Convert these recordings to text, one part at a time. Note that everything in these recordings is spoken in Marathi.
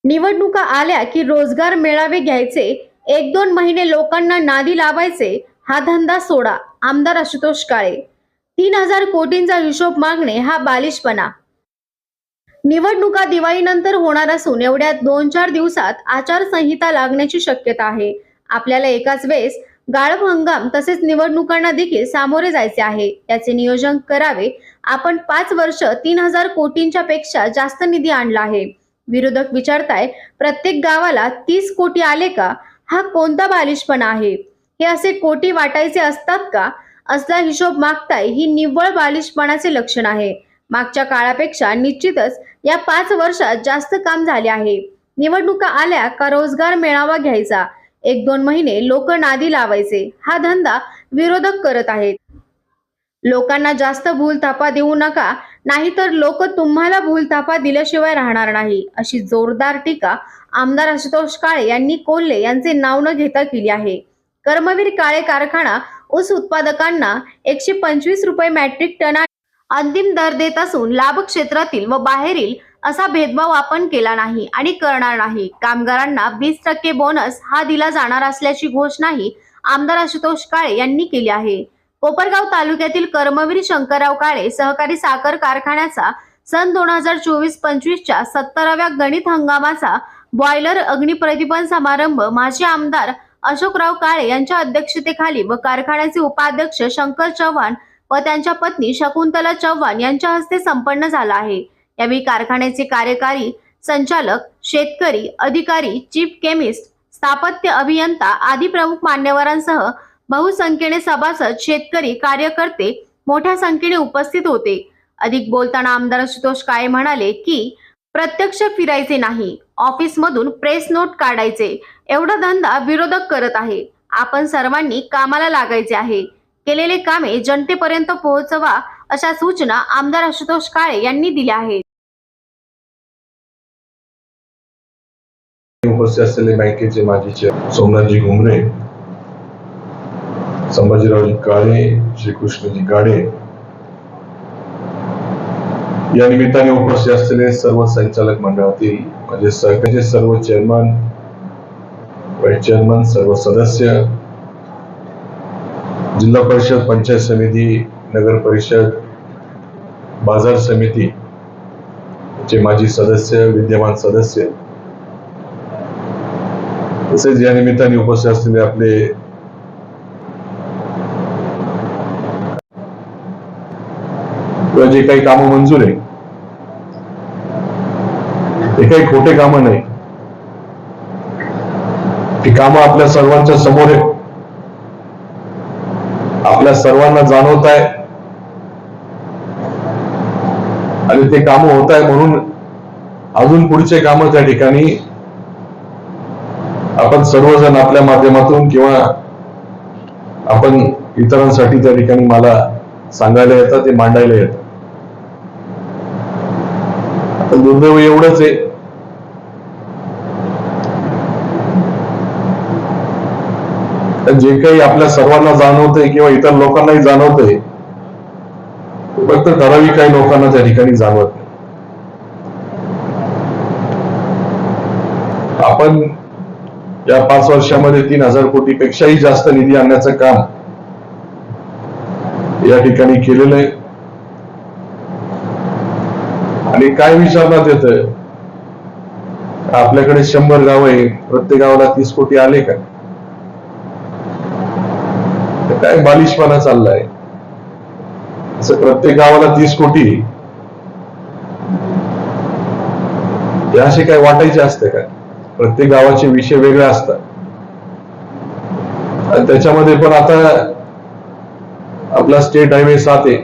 निवडणुका आल्या की रोजगार मेळावे घ्यायचे, 1-2 महिने लोकांना नादी लावायचे, हा धंदा सोडा. आमदार आशुतोष काळे. 3,000 कोटींचा हिशोब मागणे हा बालिशपणा. निवडणुका दिवाळीनंतर होणार असून एवढ्या 2-4 दिवसात आचारसंहिता लागण्याची शक्यता आहे. आपल्याला एकाच वेळेस गाळप हंगाम तसेच निवडणुकांना देखील सामोरे जायचे आहे. याचे नियोजन करावे. आपण 5 वर्ष 3,000 कोटींच्या पेक्षा जास्त निधी आणला आहे. विरोधक विचारताय, प्रत्येक गावाला 30 कोटी आले का? हा कोणता बालिशपणा आहे? हे असे कोटी वाटायचे असतात का? असला हिशोब मागताय, ही निव्वळ बालिशपणाचे लक्षण आहे. मागच्या काळापेक्षा निश्चितच या 5 वर्षात जास्त काम झाले आहे. निवडणुका आल्या का रोजगार मेळावा घ्यायचा, 1-2 महिने लोक नादी लावायचे, हा धंदा विरोधक करत आहेत. लोकांना जास्त भूलथापा देऊ नका, नाहीतर लोक तुम्हाला भूलथापा दिल्याशिवाय राहणार नाही, अशी जोरदार टीका आमदार आशुतोष काळे यांनी कोल्हे यांचे नाव न घेता केली आहे. कर्मवीर काळे कारखाना ऊस उत्पादकांना 125 रुपये मॅट्रिक टना अंतिम दर देत असून लाभ क्षेत्रातील व बाहेरील असा भेदभाव आपण केला नाही आणि करणार नाही. कामगारांना 20% बोनस हा दिला जाणार असल्याची घोषणाही आमदार आशुतोष काळे यांनी केली आहे. कोपरगाव तालुक्यातील कर्मवीर शंकरराव काळे सहकारी साखर कारखान्याचा सन 2024-25च्या 70व्या गणित हंगामाचा बॉयलर अग्निप्रतिपन समारंभ माजी आमदार अशोकराव काळे यांच्या अध्यक्षतेखाली व कारखान्याचे उपाध्यक्ष शंकर चव्हाण व त्यांच्या पत्नी शकुंतला चव्हाण यांच्या हस्ते संपन्न झाला आहे. यावेळी कारखान्याचे कार्यकारी संचालक, शेतकरी, अधिकारी, चीफ केमिस्ट, स्थापत्य अभियंता आदी प्रमुख मान्यवरांसह बहुसंख्येने सभासद, शेतकरी, कार्यकर्ते मोठ्या संख्येने उपस्थित होते. अधिक बोलताना आमदार आशुतोष काळे म्हणाले की प्रत्यक्ष फिरायचे नाही, ऑफिसमधून प्रेस नोट काढायचे, एवढा धंदा विरोधक करत आहे. आपण सर्वांनी कामाला लागायचे आहे. केलेले कामे जनतेपर्यंत पोहोचवा, अशा सूचना आमदार आशुतोष काळे यांनी दिल्या आहेत. उपस्थित असलेले बँकेचे माजी चेअरमन सोमनाथजी घुमरे, संभाजीरावजी काळे, श्रीकृष्णजी गाडे, या निमित्ताने उपस्थित असलेले सर्व संचालक मंडळातील म्हणजे सहकार्याचे सर्व चेअरमन, व्हाईस चेअरमन, सर्व सदस्य, जिल्हा परिषद, पंचायत समिती, नगर परिषद, बाजार समिती चे माजी सदस्य, विद्यमान सदस्य, तसेच या निमित्ताने उपस्थित असलेले आपले जे काही कामं मंजूर आहे ते काही खोटे कामं नाही. ती कामं आपल्या सर्वांच्या समोर आहे, आपल्या सर्वांना जाणवत आहे आणि ते कामं होत आहे. म्हणून अजून पुढचे कामं त्या ठिकाणी आपण सर्वजण आपल्या माध्यमातून किंवा आपण इतरांसाठी त्या ठिकाणी मला सांगायला येतं, ते मांडायला येतं. दुर्दैव एवढंच आहे जे काही आपल्या सर्वांना जाणवतंय किंवा इतर लोकांनाही जाणवतंय, फक्त ठराविक काही लोकांना त्या ठिकाणी जाणवत नाही. आपण या 5 वर्षामध्ये 3,000 कोटीपेक्षाही जास्त निधी आणण्याचं काम या ठिकाणी केलेलं आहे. आणि काय विचारण्यात येतं, आपल्याकडे 100 गाव आहे, प्रत्येक गावाला 30 कोटी आले का? काय बालिशपणा चाललाय? असं प्रत्येक गावाला 30 कोटी हे असे काय वाटायचे असते का? प्रत्येक गावाचे विषय वेगळे असतात. आणि त्याच्यामध्ये पण आता आपला स्टेट हायवे 7 आहे,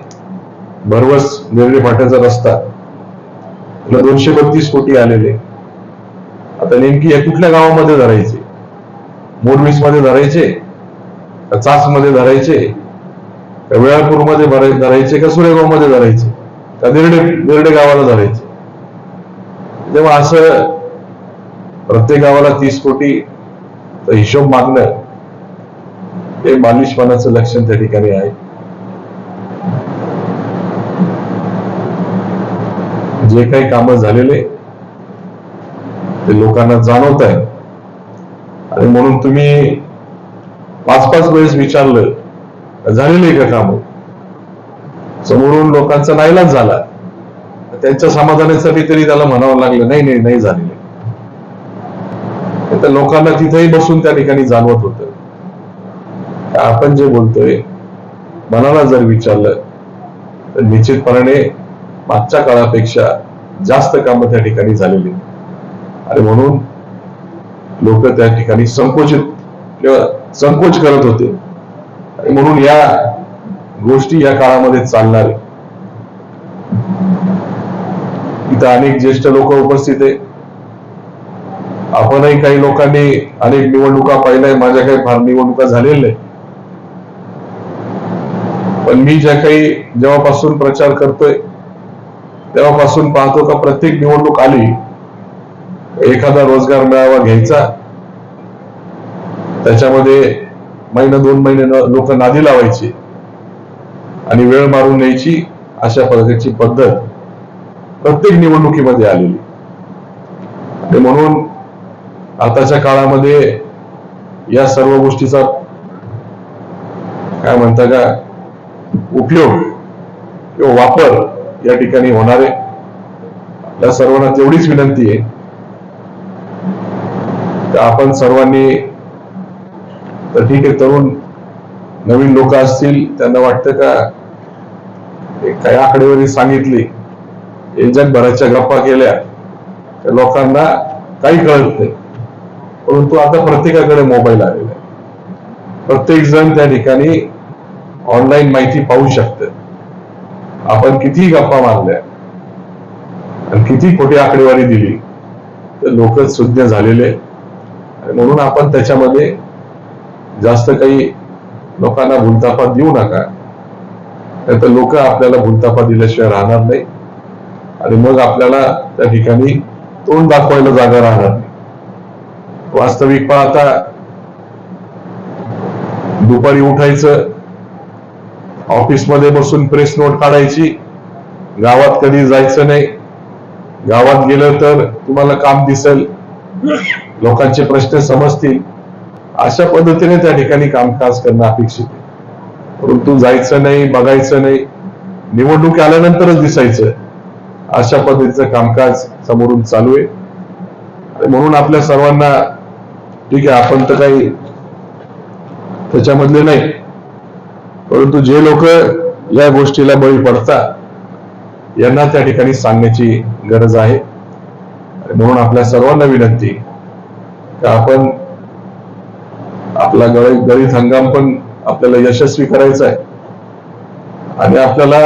भरवस निर्णय फाट्याचा रस्ता, 232 कोटी आलेले. आता नेमकी हे कुठल्या गावामध्ये धरायचे? मोरवीस मध्ये धरायचे का चास मध्ये धरायचे का वेळापूर मध्ये धरायचे का सुरेगाव मध्ये धरायचे का निर्डे गावाला धरायचे? तेव्हा असं प्रत्येक गावाला 30 कोटी हिशोब मागणं हे बालिशपणाचं लक्षण त्या ठिकाणी आहे. जे काही कामं झालेले ते लोकांना जाणवत आहे. आणि म्हणून तुम्ही 5-5 वेळेस विचारलं झालेले का काम, समोरून लोकांचा नाईलाज झाला, त्यांच्या समाधानासाठी तरी त्याला म्हणावं लागलं नाही नाही नाही झालेले. तर लोकांना तिथेही बसून त्या ठिकाणी जाणवत होतं. आपण जे बोलतोय मनाला जर विचारलं तर निश्चितपणाने मागच्या काळापेक्षा जास्त कामं त्या ठिकाणी झालेली आणि म्हणून लोक त्या ठिकाणी संकोच करत होते. आणि म्हणून या गोष्टी या काळामध्ये चालणार आहे. इथं अनेक ज्येष्ठ लोक उपस्थित आहे. आपणही काही लोकांनी अनेक निवडणुका पाहिल्या, माझ्या काही फार निवडणुका झालेल्या नाही, पण मी ज्या काही जेव्हापासून प्रचार करतोय तेव्हापासून पाहतो का प्रत्येक निवडणूक आली एखादा रोजगार मेळावा घ्यायचा, त्याच्यामध्ये महिना 2 महिने लोक नादी लावायची आणि वेळ मारून न्यायची, अशा प्रकारची पद्धत प्रत्येक निवडणुकीमध्ये आलेली. आणि म्हणून आताच्या काळामध्ये या सर्व गोष्टीचा काय म्हणता का उपयोग किंवा वापर या ठिकाणी होणार आहे. आपल्या सर्वांना तेवढीच विनंती आहे की आपण सर्वांनी, तर ठीक आहे तरुण नवीन लोक असतील त्यांना वाटतं का काही आकडेवारी सांगितली, जगभराच्या गप्पा केल्या तर लोकांना काही कळत नाही. परंतु आता प्रत्येकाकडे मोबाईल आलेला आहे, प्रत्येक जण त्या ठिकाणी ऑनलाईन माहिती पाहू शकतं. आपण किती गप्पा मारल्या आणि किती खोटी आकडेवारी दिली तर लोक सुज्ञ झालेले. म्हणून आपण त्याच्यामध्ये जास्त काही लोकांना भूलथापा देऊ नका, नाही तर लोक आपल्याला भूलथापा दिल्याशिवाय राहणार नाही आणि मग आपल्याला त्या ठिकाणी तोंड दाखवायला जागा राहणार नाही. वास्तविक पाहता दुपारी उठायचं, ऑफिसमध्ये बसून प्रेस नोट काढायची, गावात कधी जायचं नाही, गावात गेलं तर तुम्हाला काम दिसेल, लोकांचे प्रश्न समजतील, अशा पद्धतीने त्या ठिकाणी कामकाज करणं अपेक्षित आहे. परंतु जायचं नाही, बघायचं नाही, निवडणूक आल्यानंतरच दिसायचं, अशा पद्धतीचं कामकाज समोरून चालू आहे. म्हणून आपल्या सर्वांना, ठीक आहे आपण तर काही त्याच्यामधले नाही, परंतु जे लोक या गोष्टीला बळी पडतात यांना त्या ठिकाणी सांगण्याची गरज आहे. म्हणून आपल्या सर्वांना विनंती की आपण आपला गळीत हंगाम पण आपल्याला यशस्वी करायचा आहे आणि आपल्याला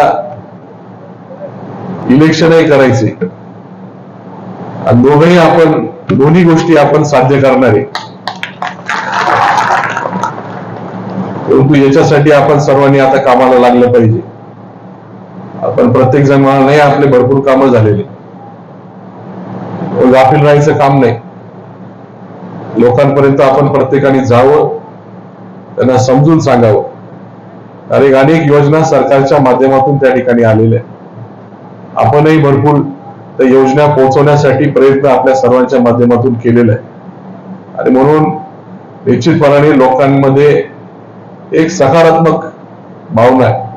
इलेक्शनही करायचे आणि दोन्ही गोष्टी आपण साध्य करणार आहे. परंतु याच्यासाठी आपण सर्वांनी आता कामाला लागलं पाहिजे. आपण प्रत्येक जण म्हणा नाही आपले भरपूर कामं झालेले, गाफील राहायचं काम नाही. लोकांपर्यंत आपण प्रत्येकाने जावं, त्यांना समजून सांगावं. कारण अनेक योजना सरकारच्या माध्यमातून त्या ठिकाणी आलेल्या आहेत. आपणही भरपूर त्या योजना पोहोचवण्यासाठी प्रयत्न आपल्या सर्वांच्या माध्यमातून केलेला आहे आणि म्हणून निश्चितपणाने लोकांमध्ये एक सकारात्मक भावना आहे